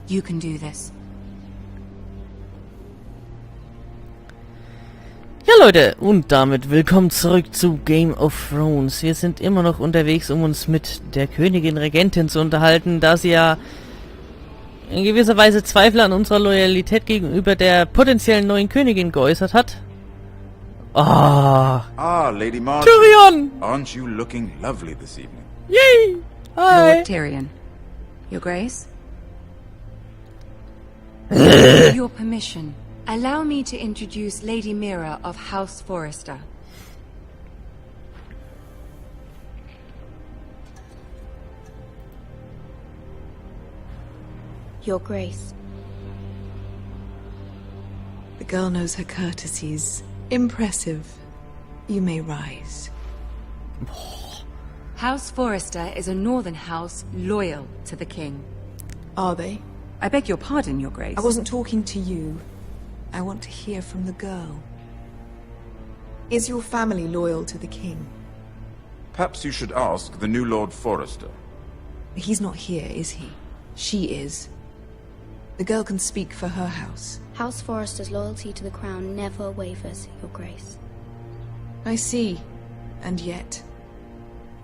You can do this. Ja Leute, und damit willkommen zurück zu Game of Thrones. Wir sind immer noch unterwegs, um uns mit der Königin Regentin zu unterhalten, da sie ja in gewisser Weise Zweifel an unserer Loyalität gegenüber der potenziellen neuen Königin geäußert hat. Lady Marjorie. Tyrion! Aren't you looking lovely this evening? Yay! Hi! Lord Tyrion. Your Grace? With your permission, allow me to introduce Lady Mira of House Forrester. Your Grace. The girl knows her courtesies. Impressive. You may rise. House Forrester is a northern house loyal to the king. Are they? I beg your pardon, Your Grace. I wasn't talking to you. I want to hear from the girl. Is your family loyal to the king? Perhaps you should ask the new Lord Forrester. He's not here, is he? She is. The girl can speak for her house. House Forrester's loyalty to the crown never wavers, Your Grace. I see. And yet...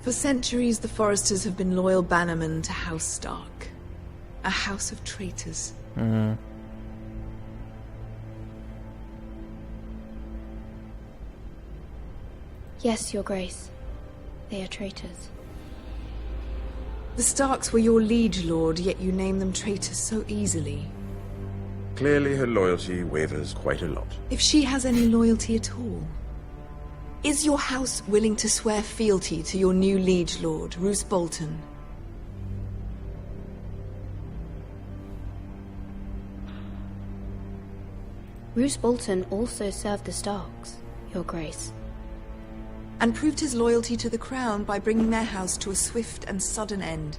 For centuries, the Forresters have been loyal bannermen to House Stark. A house of traitors. Yes, Your Grace. They are traitors. The Starks were your liege lord, yet you name them traitors so easily. Clearly her loyalty wavers quite a lot. If she has any loyalty at all. Is your house willing to swear fealty to your new liege lord, Roose Bolton? Roose Bolton also served the Starks, Your Grace. And proved his loyalty to the crown by bringing their house to a swift and sudden end.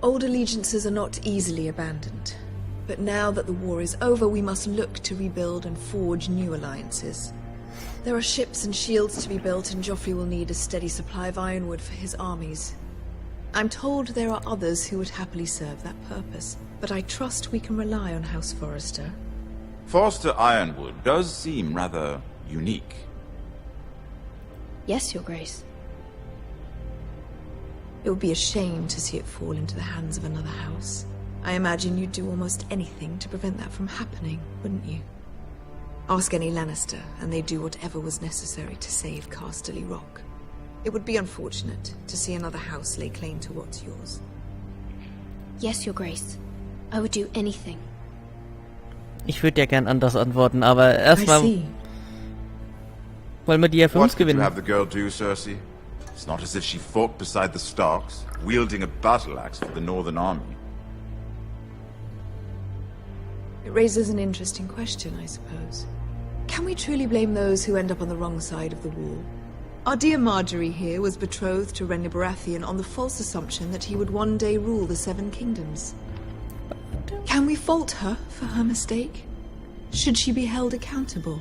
Old allegiances are not easily abandoned. But now that the war is over, we must look to rebuild and forge new alliances. There are ships and shields to be built, and Joffrey will need a steady supply of ironwood for his armies. I'm told there are others who would happily serve that purpose, but I trust we can rely on House Forrester. Forrester Ironwood does seem rather unique. Yes, Your Grace. It would be a shame to see it fall into the hands of another house. I imagine you'd do almost anything to prevent that from happening, wouldn't you? Ask any Lannister, and they'd do whatever was necessary to save Casterly Rock. It would be unfortunate to see another house lay claim to what's yours. Yes, Your Grace. I would do anything. Ich würde ja gern anders antworten, aber erstmal wollen wir die ja für uns What did you gewinnen. have the girl do, Cersei? It's not as if she fought beside the Starks, wielding a battle axe for the Northern Army. It raises an interesting question, I suppose. Can we truly blame those who end up on the wrong side of the wall? Our dear Marjorie here was betrothed to Renly Baratheon on the false assumption that he would one day rule the Seven Kingdoms. Can we fault her for her mistake? Should she be held accountable?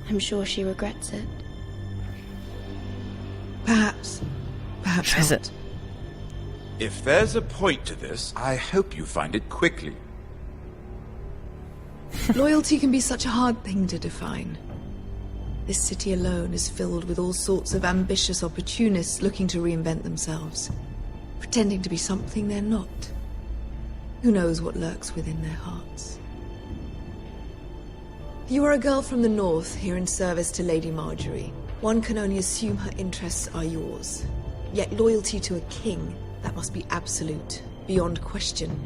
I'm sure she regrets it. Perhaps. Perhaps Scheiße. not. If there's a point to this, I hope you find it quickly. Loyalty can be such a hard thing to define. This city alone is filled with all sorts of ambitious opportunists looking to reinvent themselves, pretending to be something they're not. Who knows what lurks within their hearts? You are a girl from the north, here in service to Lady Marjorie. One can only assume her interests are yours. Yet loyalty to a king, that must be absolute, beyond question.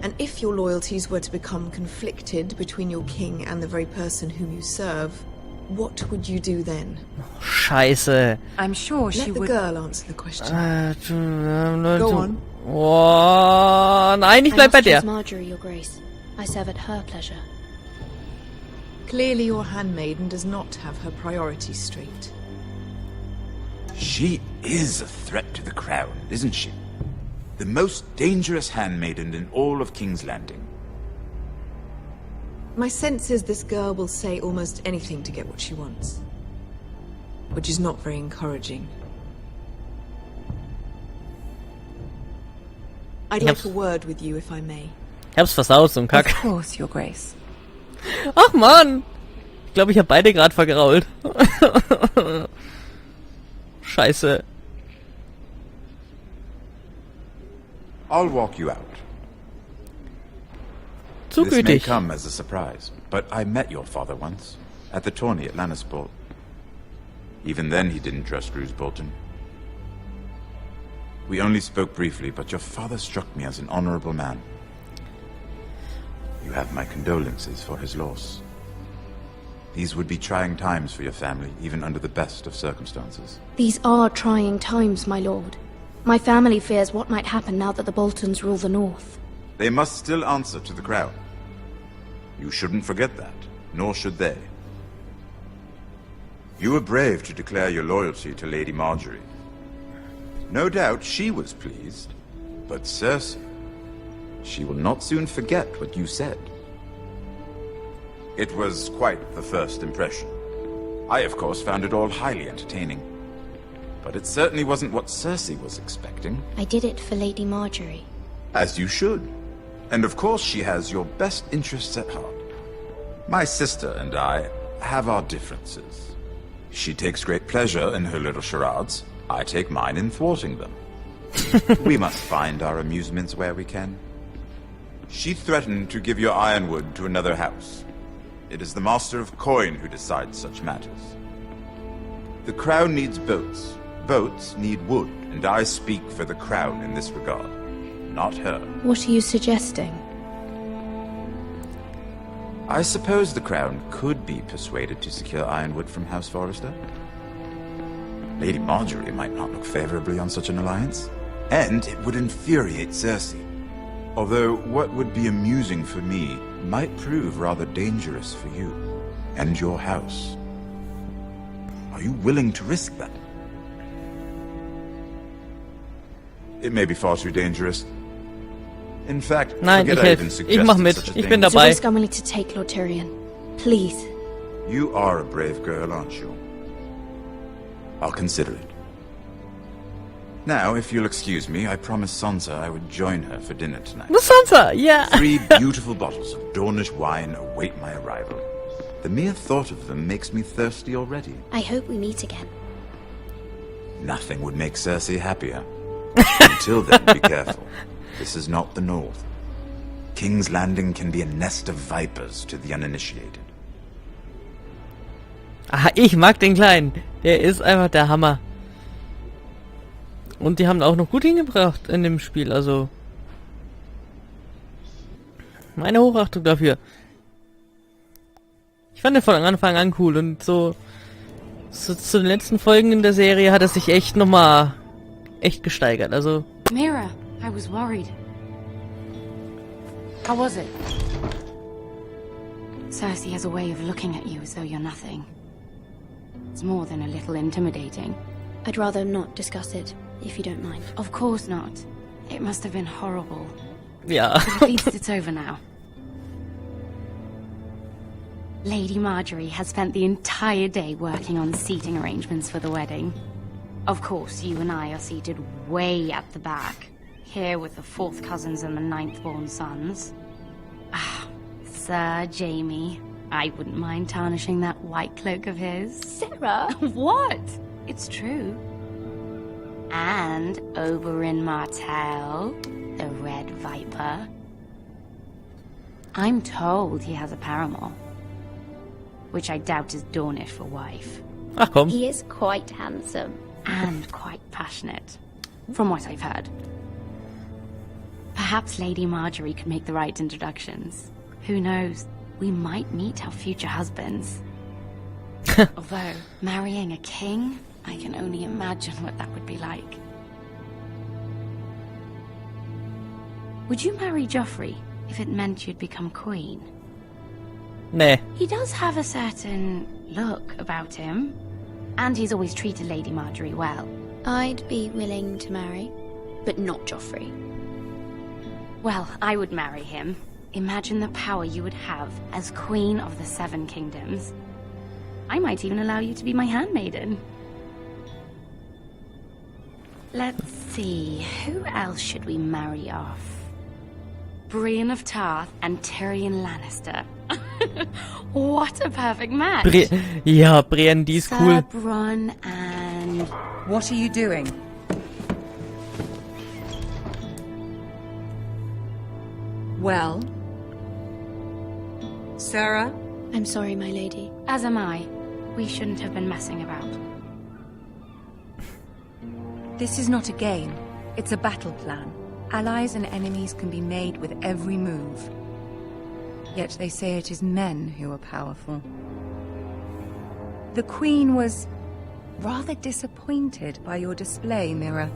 And if your loyalties were to become conflicted between your king and the very person whom you serve, what would you do then? Scheiße. I'm sure she Let the would... girl answer the question. Go on. Oh, nein, ich I bleib bei must der. choose Marjorie, Your Grace. I serve at her pleasure. Clearly your handmaiden does not have her priorities straight. She is a threat to the crown, isn't she? The most dangerous handmaiden in all of King's Landing. My sense is this girl will say almost anything to get what she wants. which is not very encouraging. I'd like a word with you, if I may. Ich hab's versaut, so ein Kack. Of course, Your Grace. Ach Mann! Ich glaube, ich habe beide gerade vergrault. Scheiße. I'll walk you out. Zu This may gütig. come as a surprise, but I met your father once, at the tourney at Lannisport. Even then he didn't trust Roose Bolton. We only spoke briefly, but your father struck me as an honorable man. You have my condolences for his loss. These would be trying times for your family, even under the best of circumstances. These are trying times, my lord. My family fears what might happen now that the Boltons rule the North. They must still answer to the crown. You shouldn't forget that, nor should they. You were brave to declare your loyalty to Lady Margaery. No doubt she was pleased, but Cersei, she will not soon forget what you said. It was quite the first impression. I, of course, found it all highly entertaining. But it certainly wasn't what Cersei was expecting. I did it for Lady Margaery. As you should. And of course she has your best interests at heart. My sister and I have our differences. She takes great pleasure in her little charades. I take mine in thwarting them. We must find our amusements where we can. She threatened to give your ironwood to another house. It is the Master of Coin who decides such matters. The crown needs boats. Boats need wood, and I speak for the crown in this regard, not her. What are you suggesting? I suppose the crown could be persuaded to secure ironwood from House Forrester. Lady Margaery might not look favorably on such an alliance, and it would infuriate Cersei. Although what would be amusing for me might prove rather dangerous for you and your house. Are you willing to risk that? It may be far too dangerous. In fact, Nein, ich forget I even helfe. Ich mach suggested mit. such a Ich thing. bin It's a dabei. risk I'm willing to take, Lord Tyrion. Please. You are a brave girl, aren't you? I'll consider it. Now, if you'll excuse me, I promised Sansa I would join her for dinner tonight. Das Sansa, ja. 3 beautiful bottles of Dornish wine await my arrival. The mere thought of them makes me thirsty already. I hope we meet again. Nothing would make Cersei happier. Until then, be careful. This is not the North. King's Landing can be a nest of vipers to the uninitiated. Ah, ich mag den Kleinen. Der ist einfach der Hammer. Und die haben auch noch gut hingebracht in dem Spiel, also meine Hochachtung dafür. Ich fand den von Anfang an cool und so zu den letzten Folgen in der Serie hat er sich echt nochmal echt gesteigert, also Mira, I was worried. How was it? Cersei has a way of looking at you as though you're nothing. It's more than a little intimidating. I'd rather not discuss it, if you don't mind. Of course not. It must have been horrible. ja. But at least it's over now. Lady Margaery has spent the entire day working on seating arrangements for the wedding. Of course, you and I are seated way at the back, here with the 4th cousins and the 9th-born sons. Ah, Sir Jaime. I wouldn't mind tarnishing that white cloak of his. Sarah! What? It's true. And Oberyn Martell, the Red Viper. I'm told he has a paramour, which I doubt is Dornish for wife, Ach komm. He is quite handsome. and quite passionate, from what I've heard. Perhaps Lady Margaery could make the right introductions. Who knows? We might meet our future husbands. Although, marrying a king, I can only imagine what that would be like. Would you marry Joffrey if it meant you'd become queen? Nee. He does have a certain look about him, and he's always treated Lady Margaery well. I'd be willing to marry, but not Joffrey. Well, I would marry him. Imagine the power you would have as Queen of the 7 Kingdoms. I might even allow you to be my handmaiden. Let's see, who else should we marry off? Brienne of Tarth and Tyrion Lannister. What a perfect match! Ja, Brienne, die ist cool. Sir Bronn and... What are you doing? Well? Sarah? I'm sorry, my lady. As am I. We shouldn't have been messing about. This is not a game. It's a battle plan. Allies and enemies can be made with every move. Yet they say it is men who are powerful. The Queen was rather disappointed by your display, Mira.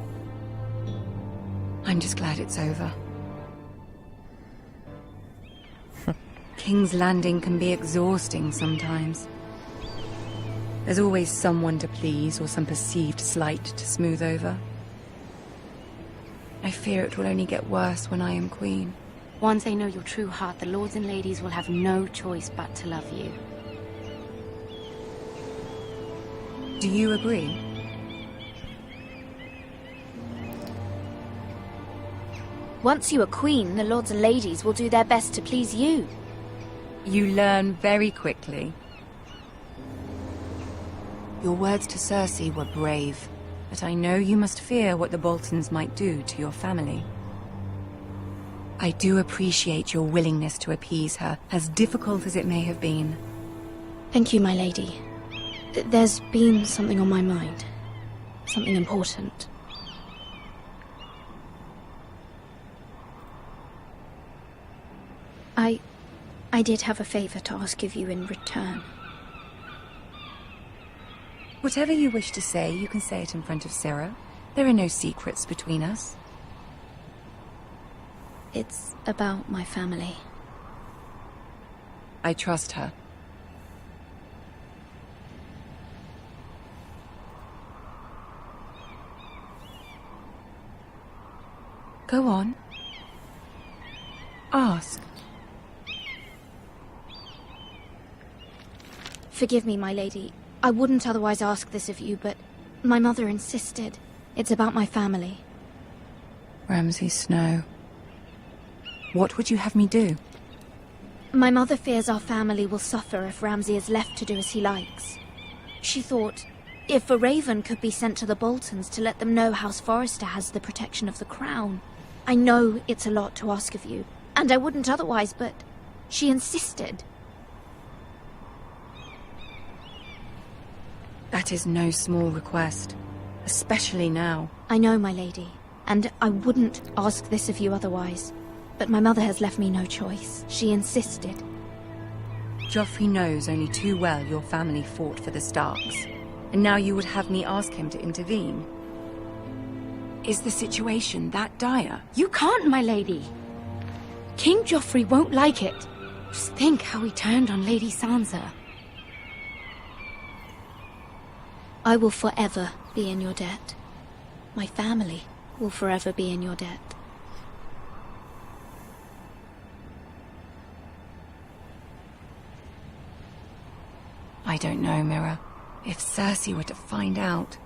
I'm just glad it's over. King's Landing can be exhausting sometimes. There's always someone to please or some perceived slight to smooth over. I fear it will only get worse when I am queen. Once they know your true heart, the lords and ladies will have no choice but to love you. Do you agree? Once you are queen, the lords and ladies will do their best to please you. You learn very quickly. Your words to Cersei were brave, but I know you must fear what the Boltons might do to your family. I do appreciate your willingness to appease her, as difficult as it may have been. Thank you, my lady. There's been something on my mind. Something important. I did have a favor to ask of you in return. Whatever you wish to say, you can say it in front of Sarah. There are no secrets between us. It's about my family. I trust her. Go on. Ask. Forgive me, my lady. I wouldn't otherwise ask this of you, but my mother insisted. It's about my family. Ramsay Snow. What would you have me do? My mother fears our family will suffer if Ramsay is left to do as he likes. She thought, if a raven could be sent to the Boltons to let them know House Forrester has the protection of the crown. I know it's a lot to ask of you, and I wouldn't otherwise, but she insisted. That is no small request, especially now. I know, my lady, and I wouldn't ask this of you otherwise. But my mother has left me no choice. She insisted. Joffrey knows only too well your family fought for the Starks, and now you would have me ask him to intervene. Is the situation that dire? You can't, my lady. King Joffrey won't like it. Just think how he turned on Lady Sansa. I will forever be in your debt. My family will forever be in your debt. I don't know, Mira. If Cersei were to find out...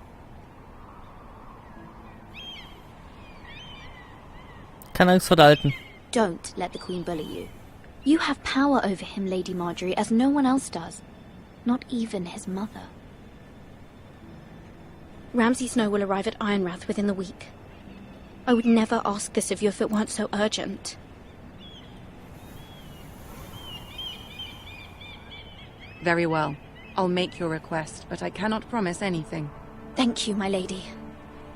Keine Angst vor der Alten. Don't let the Queen bully you. You have power over him, Lady Marjorie, as no one else does. Not even his mother. Ramsay Snow will arrive at Ironrath within the week. I would never ask this of you if it weren't so urgent. Very well. I'll make your request, but I cannot promise anything. Thank you, my lady.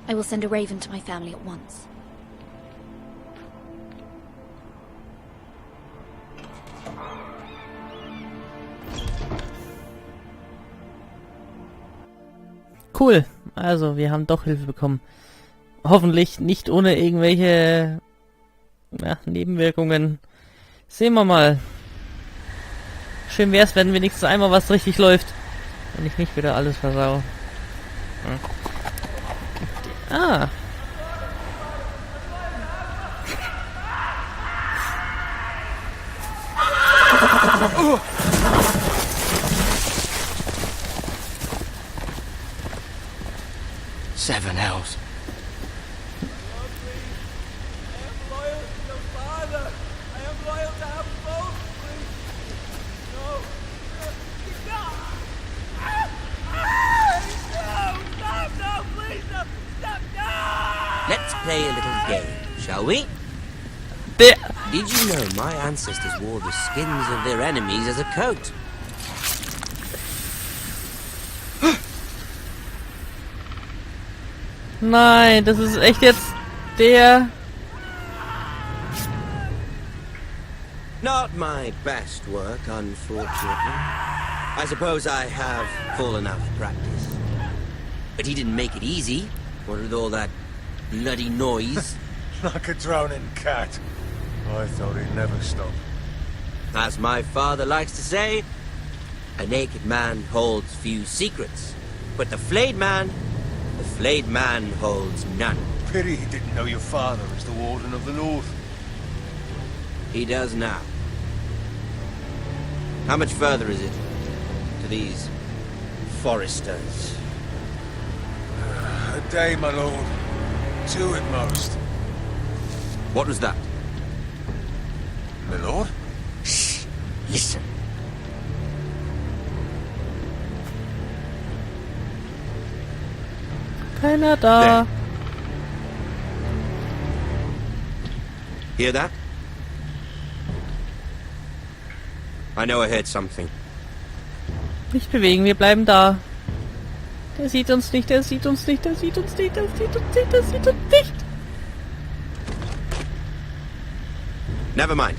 I will send a raven to my family at once. Cool. Also, wir haben doch Hilfe bekommen. Hoffentlich nicht ohne irgendwelche Nebenwirkungen. Sehen wir mal. Schön wär's, wenn wenigstens einmal was richtig läuft. Und ich nicht wieder alles versau. Ah. Seven hells. Let's play a little game, shall we? Der... Did you know my ancestors wore the skins of their enemies as a coat? Nein, das ist echt jetzt der... Not my best work, unfortunately. I suppose I have full enough practice. But he didn't make it easy. What with all that bloody noise? Like a drowning cat. I thought he'd never stop. As my father likes to say, a naked man holds few secrets. But the flayed man holds none. Pity he didn't know your father as the Warden of the North. He does now. How much further is it to these foresters? A day, my lord. 2 at most. What was that? My lord? Shh! Listen. Keiner da. Hear that? I know I heard something. Nicht bewegen, wir bleiben da. Der sieht uns nicht, der sieht uns nicht, der sieht uns nicht, der sieht uns nicht, der sieht uns nicht. Never mind.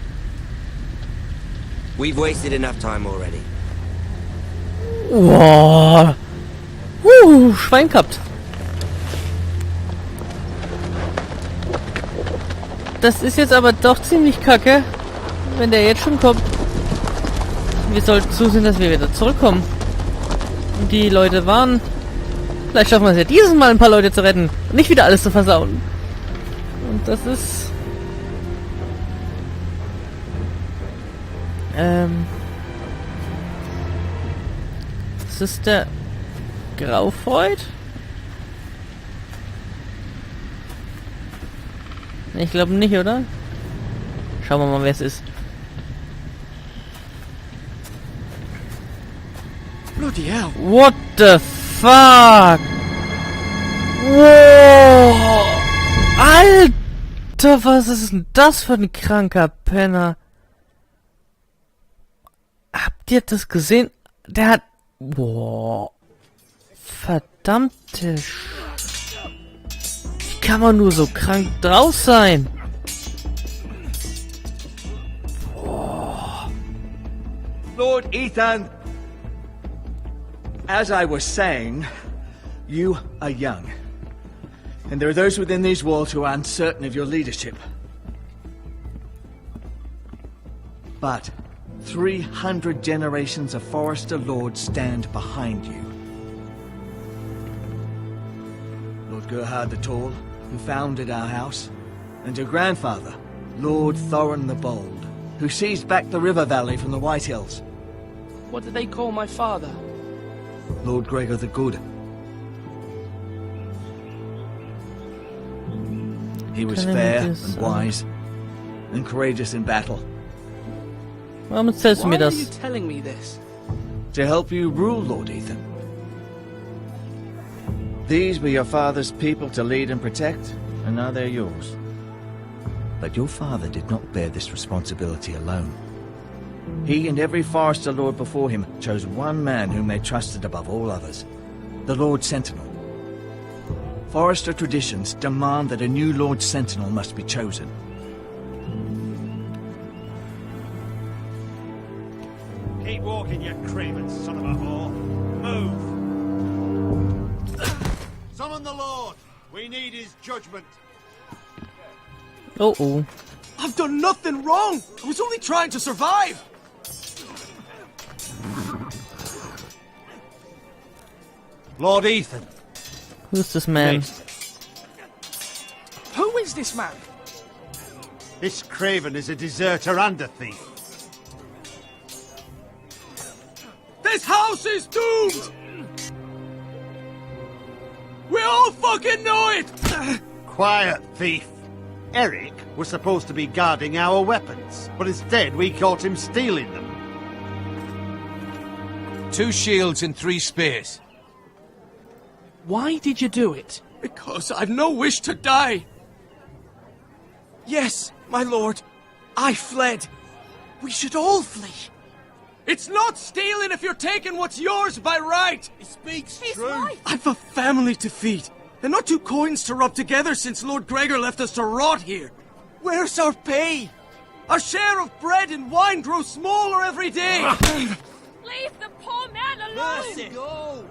We've wasted enough time already. Wow. Schwein gehabt. Das ist jetzt aber doch ziemlich kacke, wenn der jetzt schon kommt. Wir sollten zusehen, dass wir wieder zurückkommen. Und die Leute waren... Vielleicht schaffen wir es ja dieses Mal, ein paar Leute zu retten. Und nicht wieder alles zu versauen. Und das ist... Das ist der Graufreud? Ich glaube nicht, oder? Schauen wir mal, wer es ist. Bloody hell. What the fuck? Wow. Alter, was ist denn das für ein kranker Penner? Habt ihr das gesehen? Der hat... Wow. Verdammte Wie kann man nur so krank drauf sein? Oh. Lord Ethan, as I was saying, you are young. And there are those within these walls who are uncertain of your leadership. But 300 generations of Forester Lords stand behind you. Lord Gerhard the Tall, who founded our house, and your grandfather, Lord Thorin the Bold, who seized back the river valley from the White Hills. What did they call my father? Lord Gregor the Good. He was fair and wise, and courageous in battle. Warum erzählst du mir Why are das? you telling me this? To help you rule, Lord Ethan. These were your father's people to lead and protect, and now they're yours. But your father did not bear this responsibility alone. He and every Forester Lord before him chose one man whom they trusted above all others, the Lord Sentinel. Forester traditions demand that a new Lord Sentinel must be chosen. Keep walking, you craven son of a whore. Move! Summon the Lord! We need his judgment. Oh oh. I've done nothing wrong! I was only trying to survive! Lord Ethan. Who's this man? Who is this man? This craven is a deserter and a thief. This house is doomed! We all fucking know it! Quiet, thief. Eric was supposed to be guarding our weapons, but instead we caught him stealing them. 2 shields and 3 spears. Why did you do it? Because I've no wish to die. Yes, my lord, I fled. We should all flee. It's not stealing if you're taking what's yours by right. He speaks true. I've a family to feed, and not two coins to rub together since Lord Gregor left us to rot here. Where's our pay? Our share of bread and wine grows smaller every day. Leave the poor man alone! Mercy. Go.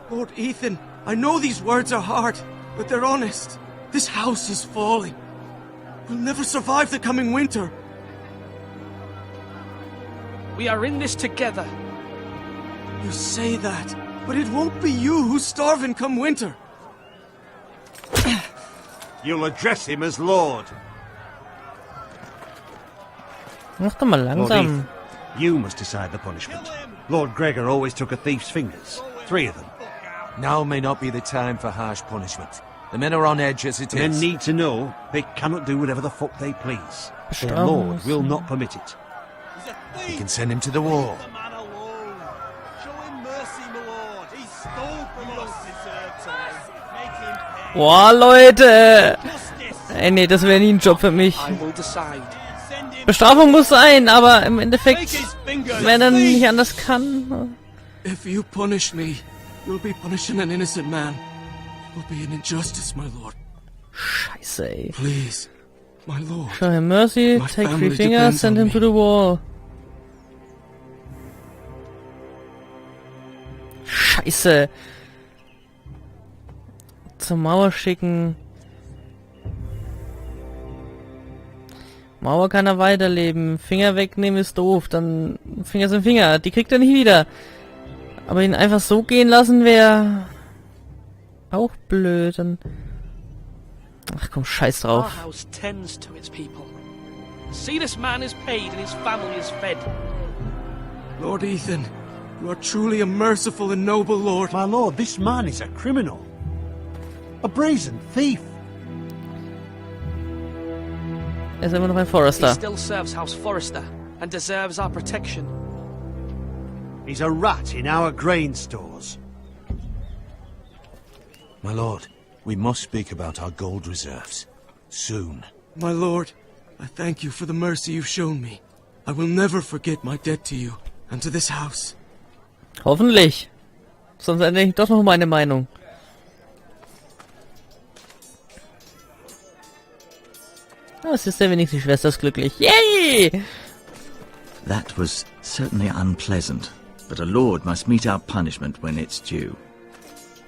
Lord Ethan, I know these words are hard, but they're honest. This house is falling. We'll never survive the coming winter. We are in this together. You say that, but it won't be you who's starving come winter. You'll address him as Lord. Mach doch mal Lord langsam. Ethan, you must decide the punishment. Lord Gregor always took a thief's fingers. 3 of them. Now may not be the time for harsh punishment. The men are on edge as it The men is. need to know they cannot do whatever the fuck they please. Their Lord will not permit it. We can send him to the wall. The man alone. Show him mercy, my lord. He stole from us. Make him pay. Boah, Leute! Ey, nee, das wäre nie ein Job für mich. I will decide. Bestrafung muss sein, aber im Endeffekt, wenn er nicht anders kann. If you punish me, you'll be punishing an innocent man. It will be an injustice, my lord. Scheiße, ey. Please, my lord. Show him mercy, My take 3 family fingers, depends send on him me. to the wall. Scheiße. Zur Mauer schicken. Mauer kann er weiterleben. Finger wegnehmen ist doof. Dann Finger sind Finger. Die kriegt er nicht wieder. Aber ihn einfach so gehen lassen wäre auch blöd. Dann ach komm, scheiß Our drauf. house tends to its people. See, this man is paid and his family is fed. Lord Ethan, you are truly a merciful and noble lord. My lord, this man is a criminal. A brazen thief. Er ist immer noch ein He Forester. still serves House Forrester and deserves our protection. He's a rat in our grain stores. My lord, we must speak about our gold reserves. Soon. My lord, I thank you for the mercy you've shown me. I will never forget my debt to you and to this house. Hoffentlich. Sonst ändere ich doch noch meine Meinung. Ah, es ist ja wenigstens die Schwester ist glücklich. Yay! That was certainly unpleasant, but a lord must mete out punishment when it's due.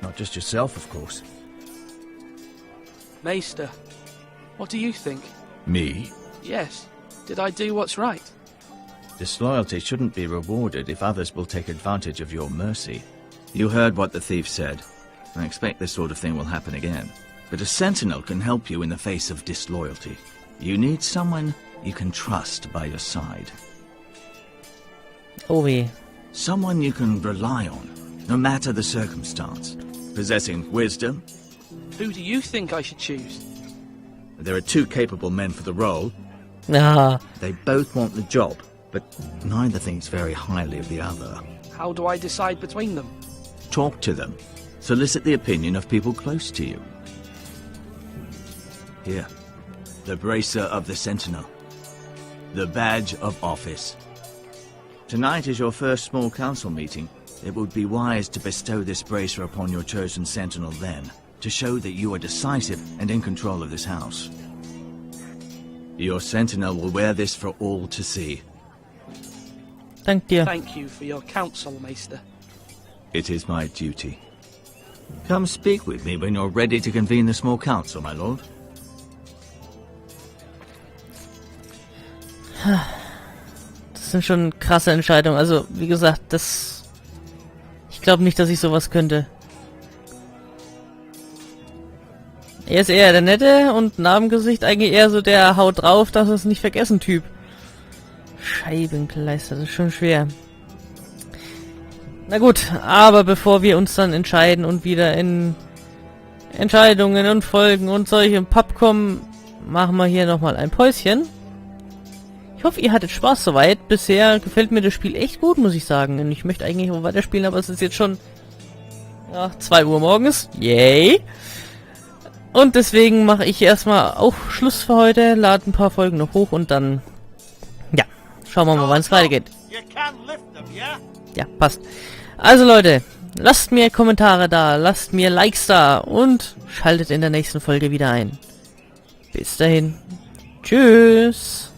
Not just yourself, of course. Maester, what do you think? Me? Yes, did I do what's right? Disloyalty shouldn't be rewarded if others will take advantage of your mercy. You heard what the thief said. I expect this sort of thing will happen again. But a sentinel can help you in the face of disloyalty. You need someone you can trust by your side. Oh weh. Someone you can rely on, no matter the circumstance. Possessing wisdom. Who do you think I should choose? There are 2 capable men for the role. Ah, They both want the job, but neither thinks very highly of the other. How do I decide between them? Talk to them. Solicit the opinion of people close to you. Here. The bracer of the sentinel. The badge of office. Tonight is your first small council meeting. It would be wise to bestow this bracer upon your chosen sentinel then, to show that you are decisive and in control of this house. Your sentinel will wear this for all to see. dank dir. Thank you for your counsel, Maester. It is my duty. Come speak with me when you're ready to convene the small council, my lord. Das sind schon krasse Entscheidungen. Also, wie gesagt, das... Ich glaube nicht, dass ich sowas könnte. Er ist eher der Nette und Narbengesicht eigentlich eher so der Haut drauf, dass es nicht vergessen Typ. Scheibenkleister, das ist schon schwer. Na gut, aber bevor wir uns dann entscheiden und wieder in Entscheidungen und Folgen und solche Papp kommen, machen wir hier nochmal ein Päuschen. Ich hoffe, ihr hattet Spaß soweit. Bisher gefällt mir das Spiel echt gut, muss ich sagen. Und ich möchte eigentlich auch weiterspielen, aber es ist jetzt schon Ja, 2 Uhr morgens. Yay! Und deswegen mache ich erstmal auch Schluss für heute, lade ein paar Folgen noch hoch und dann, ja, schauen wir mal, wann es weitergeht. Ja, passt. Also Leute, lasst mir Kommentare da, lasst mir Likes da und schaltet in der nächsten Folge wieder ein. Bis dahin. Tschüss.